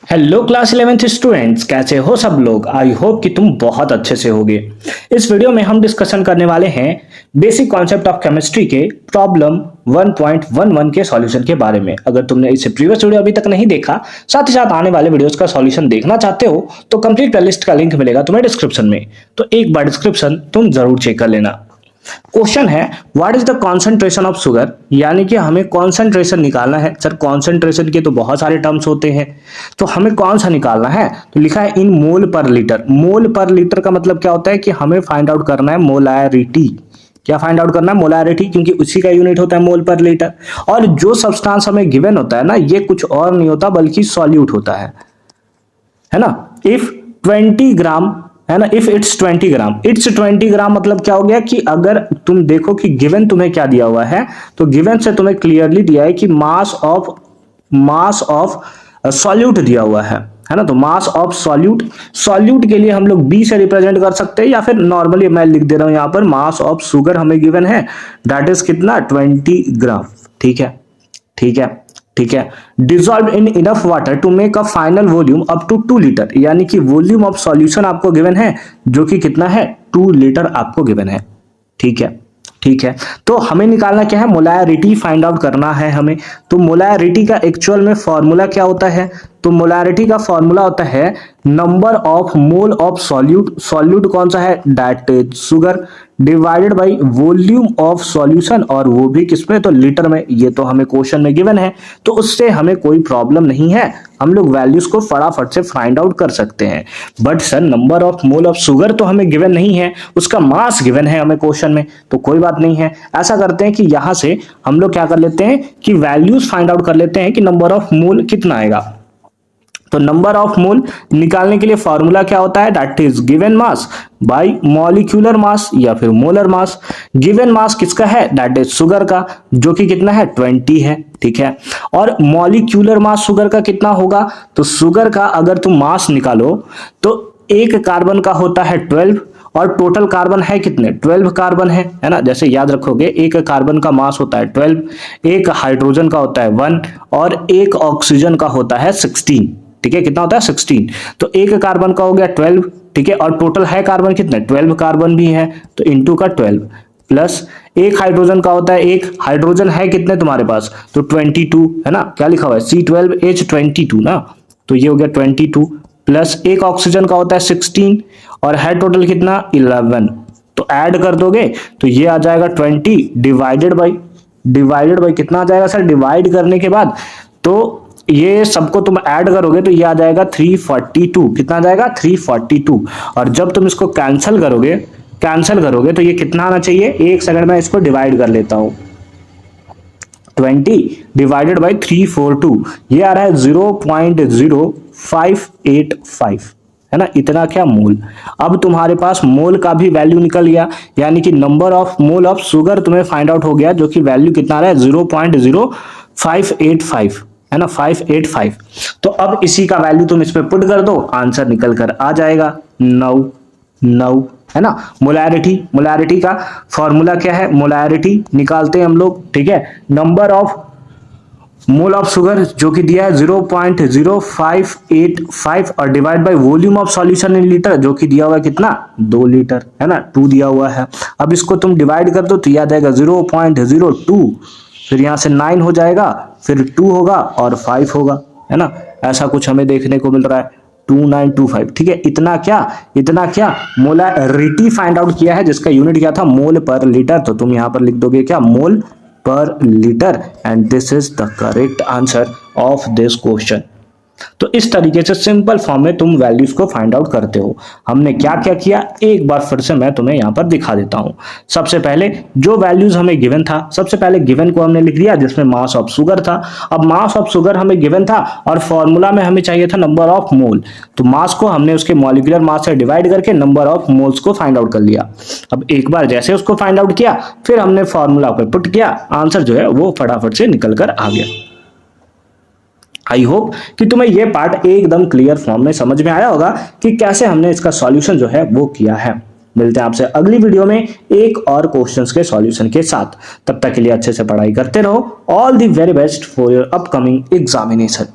Hello class 11th students, कैसे हो सब लोग। आई होप कि तुम बहुत अच्छे से होगे। इस वीडियो में हम डिस्कशन करने वाले हैं बेसिक कॉन्सेप्ट ऑफ केमिस्ट्री के प्रॉब्लम 1.11 के सॉल्यूशन के बारे में। अगर तुमने इसे प्रीवियस वीडियो अभी तक नहीं देखा, साथ ही साथ आने वाले वीडियोस का सॉल्यूशन देखना चाहते हो, तो कंप्लीट प्लेलिस्ट का लिंक मिलेगा तुम्हें डिस्क्रिप्शन में। तो एक बार डिस्क्रिप्शन तुम जरूर चेक कर लेना। क्वेश्चन है, what is the concentration of sugar, यानी कि हमें कॉन्सेंट्रेशन निकालना है। सर कॉन्सेंट्रेशन के तो बहुत सारे टर्म्स होते हैं, तो हमें कौन सा निकालना है। तो लिखा है इन मोल पर लीटर। मोल पर लीटर का मतलब क्या होता है कि हमें फाइंड आउट करना है मोलैरिटी। क्या फाइंड आउट करना है? मोलैरिटी, क्योंकि उसी का यूनिट होता है मोल पर लीटर। और जो सब्सटेंस हमें गिवन होता है ना, ये कुछ और नहीं होता बल्कि सॉल्यूट होता है ना। इफ 20 ग्राम, है ना, इफ इट्स 20 ग्राम, इट्स 20 ग्राम मतलब क्या हो गया कि अगर तुम देखो कि गिवन तुम्हें क्या दिया हुआ है, तो गिवन से तुम्हें क्लियरली दिया है कि मास ऑफ सॉल्यूट दिया हुआ है ना। तो मास ऑफ सॉल्यूट, सॉल्यूट के लिए हम लोग बी से रिप्रेजेंट कर सकते हैं, या फिर नॉर्मली मैं लिख दे रहा हूं यहां पर मास ऑफ शुगर हमें गिवन है, दैट इज कितना 20 ग्राम। ठीक है, ठीक है, ठीक है। Dissolve in enough water to make a final volume up to 2 litre, यानी कि वॉल्यूम ऑफ सॉल्यूशन आपको गिवन है जो कि कितना है 2 लीटर आपको गिवन है। ठीक है, ठीक है। तो हमें निकालना क्या है, मोलैरिटी फाइंड आउट करना है हमें। तो मोलैरिटी का एक्चुअल में फॉर्मूला क्या होता है? तो मोलैरिटी का फॉर्मूला होता है number of mole of solute, solute कौन सा है, that is sugar, divided by volume of solution, और वो भी किसमें, तो लीटर में। ये तो हमें क्वेश्चन में गिवन है, तो उससे हमें कोई प्रॉब्लम नहीं है, हम लोग वैल्यूज को फटाफट से फाइंड आउट कर सकते हैं। But sir number of mole of sugar तो हमें गिवन नहीं है, उसका मास गिवन है हमें क्वेश्चन में, तो कोई बात नहीं है। ऐसा करते हैं कि यहां से हम लोग क्या कर लेते हैं कि वैल्यूज फाइंड आउट कर लेते हैं कि नंबर ऑफ मोल कितना आएगा। तो नंबर ऑफ मोल निकालने के लिए फॉर्मूला क्या होता है, that is given mass by molecular mass या फिर मोलर मास। गिवन मास किसका है, दैट इज शुगर का, जो कि कितना है 20 है। ठीक है, और मॉलिक्यूलर मास शुगर का कितना होगा, तो शुगर का अगर तुम मास निकालो तो एक कार्बन का होता है 12, और टोटल कार्बन है कितने, 12 कार्बन है ना। जैसे याद रखोगे, एक कार्बन का मास होता है 12, एक हाइड्रोजन का होता है 1, और एक ऑक्सीजन का होता है 16। ठीक है, कितना होता है 16। तो एक कार्बन का हो गया 12, ठीक है, और टोटल है कार्बन कितने, 12 कार्बन भी है, तो इंटू का 12, प्लस एक हाइड्रोजन का होता है, एक हाइड्रोजन है कितने तुम्हारे पास, तो 22, है ना। क्या लिखा हुआ है, C12H22 ना, तो ये हो गया 22, प्लस एक ऑक्सीजन का होता है 16, और है टोटल कितना 11। तो ऐड कर दोगे तो ये आ जाएगा 20 डिवाइडेड बाई कितना आ जाएगा सर, डिवाइड करने के बाद तो ये सबको तुम ऐड करोगे तो ये आ जाएगा 342। कितना आ जाएगा 342। और जब तुम इसको कैंसिल करोगे तो ये कितना आना चाहिए, एक सेकंड में इसको डिवाइड कर लेता हूं। 20 डिवाइडेड बाई 342, ये आ रहा है 0.0585, है ना, इतना क्या मोल। अब तुम्हारे पास मोल का भी वैल्यू निकल गया, यानी कि number of mole of sugar तुम्हें फाइंड आउट हो गया, जो कि वैल्यू कितना आ रहा है 0.0585, है ना, 585। तो अब इसी का वैल्यू तुम इस पे पुट कर दो, आंसर निकल कर आ जाएगा 9, है ना। मोलैरिटी का फॉर्मूला क्या है, मोलैरिटी निकालते हैं हम लोग। ठीक है, number of mole of sugar जो कि दिया है 0.0585, और divide by volume of solution in litre, जो कि दिया हुआ है कितना 2 लीटर, है ना, 2 दिया हुआ है। अब इसको तुम डिवाइड कर दो तो याद आएगा 0.02, फिर यहां से 9 हो जाएगा, फिर 2 होगा और 5 होगा, है ना। ऐसा कुछ हमें देखने को मिल रहा है 2925। ठीक है, इतना क्या मोलैरिटी फाइंड आउट किया है, जिसका यूनिट क्या था, मोल पर लीटर। तो तुम यहां पर लिख दोगे क्या, मोल पर litre, and this is the correct answer of this question. तो इस तरीके से सिंपल फॉर्म में तुम वैल्यूज को फाइंड आउट करते हो। हमने क्या क्या किया, एक बार फिर से मैं तुम्हें यहां पर दिखा देता हूं। सबसे पहले जो वैल्यूज हमें गिवन था, सबसे पहले गिवन को हमने लिख दिया, जिसमें मास ऑफ शुगर था। अब मास ऑफ शुगर हमें गिवन था, और फॉर्मूला में हमें चाहिए था नंबर ऑफ मोल, तो मास को हमने उसके मॉलिक्यूलर मास से डिवाइड करके नंबर ऑफ मोल्स को फाइंड आउट कर लिया। अब एक बार जैसे उसको फाइंड आउट किया, फिर हमने फॉर्मूला पर पुट किया, आंसर जो है वो फटाफट से निकल कर आ गया। आई होप कि तुम्हें यह पार्ट एकदम क्लियर फॉर्म में समझ में आया होगा कि कैसे हमने इसका सॉल्यूशन जो है वो किया है। मिलते हैं आपसे अगली वीडियो में एक और क्वेश्चंस के सॉल्यूशन के साथ। तब तक के लिए अच्छे से पढ़ाई करते रहो। All the very best for your upcoming examination.